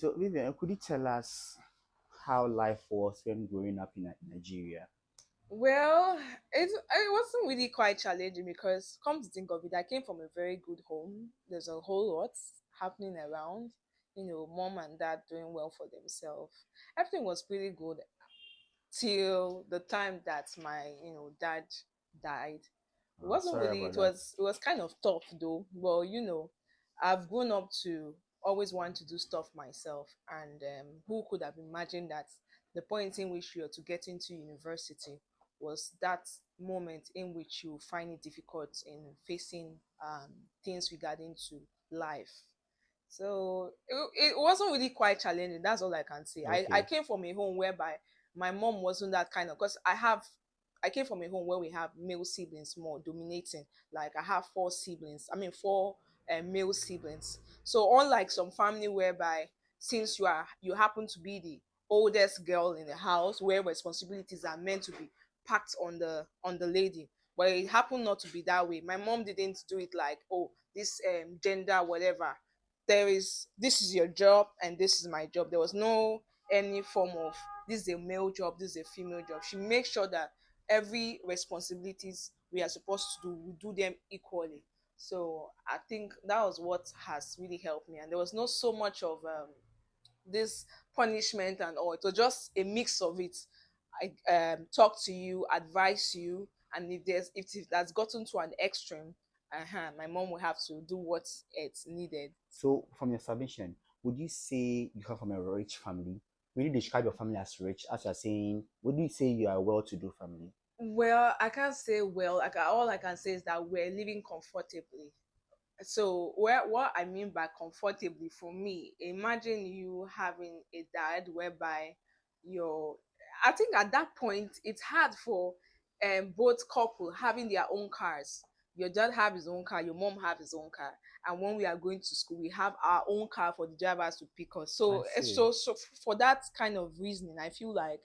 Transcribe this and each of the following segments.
So, Vivian, could you tell us how life was when growing up in Nigeria? Well, it wasn't really quite challenging because, come to think of it, I came from a very good home. There's a whole lot happening around. Mom and dad doing well for themselves. Everything was pretty good till the time that my dad died. It wasn't Sorry really. about It that. was it was kind of tough though. Well, I've grown up to always want to do stuff myself, and who could have imagined that the point in which you're to get into university was that moment in which you find it difficult in facing things regarding to life. So it wasn't really quite challenging. That's all I can say. I Okay. came from a home whereby my mom wasn't that kind of, because I came from a home where we have male siblings more dominating. Like I have four siblings. I mean four male siblings. So unlike some family whereby since you happen to be the oldest girl in the house where responsibilities are meant to be packed on the lady. But it happened not to be that way. My mom didn't do it like, oh, this gender, whatever. This is your job and this is my job. There was no any form of this is a male job, this is a female job. She makes sure that every responsibilities we are supposed to do, we do them equally. So I think that was what has really helped me. And there was not so much of this punishment and all. It was just a mix of it. I talk to you, advise you, and if that's gotten to an extreme, my mom will have to do what it's needed. So, from your submission, would you say you come from a rich family? Will you describe your family as rich? As you're saying, would you say you are a well-to-do family? Well, I can't say well. All I can say is that we're living comfortably. So what I mean by comfortably for me, imagine you having a dad whereby your I think at that point it's hard for both couple having their own cars. Your dad have his own car, your mom have his own car, and when we are going to school we have our own car for the drivers to pick us. I So see. so for that kind of reasoning I feel like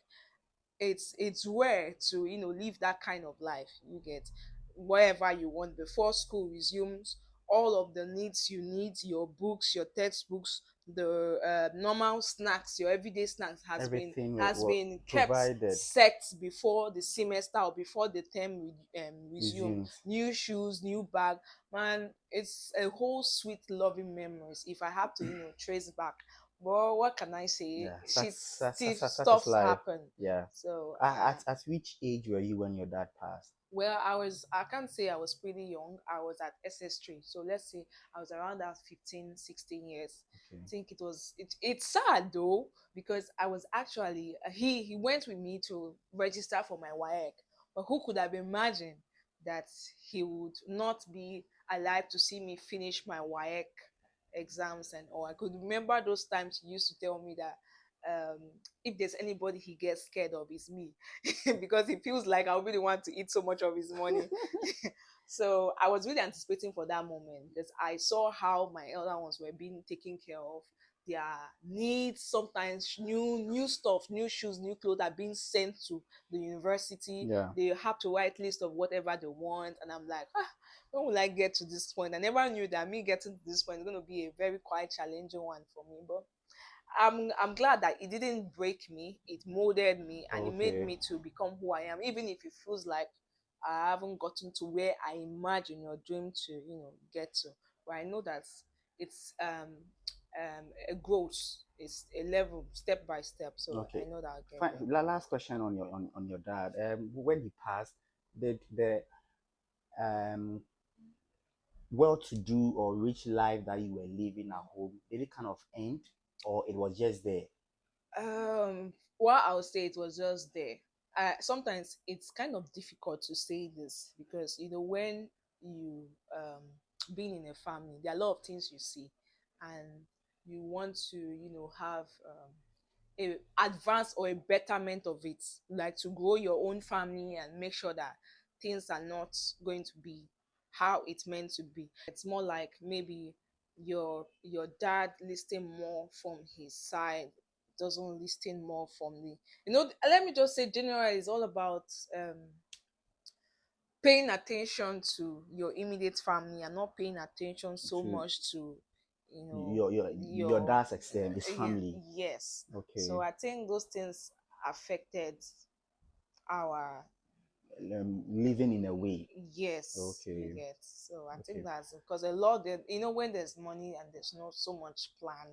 it's rare to live that kind of life. You get wherever you want before school resumes. All of the needs you need, your books, your textbooks, the normal snacks, your everyday snacks Everything has was been kept provided, set before the semester or before the term resume. resumes. New shoes, new bag. Man, it's a whole sweet loving memories if I have to trace back. But what can I say? Yeah, Shit, still such is stuffs life. happen. Yeah. So At which age were you when your dad passed? well, I can't say I was pretty young. I was at SS3. So let's say I was around that 15, 16 years. Okay. I think it's sad though, because I was actually he went with me to register for my WAEC. But who could have imagined that he would not be alive to see me finish my WAEC exams and all? I could remember those times he used to tell me that um, if there's anybody he gets scared of, is me. Because he feels like I really want to eat so much of his money. So I was really anticipating for that moment because I saw how my elder ones were being taken care of. Their needs, sometimes new stuff, new shoes, new clothes are being sent to the university. Yeah. They have to write list of whatever they want, and I'm like, when will I get to this point? I never knew that me getting to this point is going to be a very quite challenging one for me, but I'm glad that it didn't break me. It molded me and it made Okay. me to become who I am. Even if it feels like I haven't gotten to where I imagine or dream to, get to. But I know that it's a growth. It's a level, step by step. So I Okay. know that I'll get Fine. there. Last question on your dad. When he passed, did the um well-to-do or rich life that you were living at home, did it kind of end, or it was just there? Well, I would say it was just there. Sometimes it's kind of difficult to say this because when you being in a family, there are a lot of things you see, and you want to have a advance or a betterment of it, like to grow your own family and make sure that things are not going to be how it's meant to be. It's more like maybe your dad listing more from his side, doesn't listing more from the let me just say generally it's all about um paying attention to your immediate family and not paying attention so To much to you know, your your dad's extent, his family. yes. So Okay. I think those things affected our Living in a way. yes, you Okay. get. So I think Okay. that's because a lot that when there's money and there's not so much plan,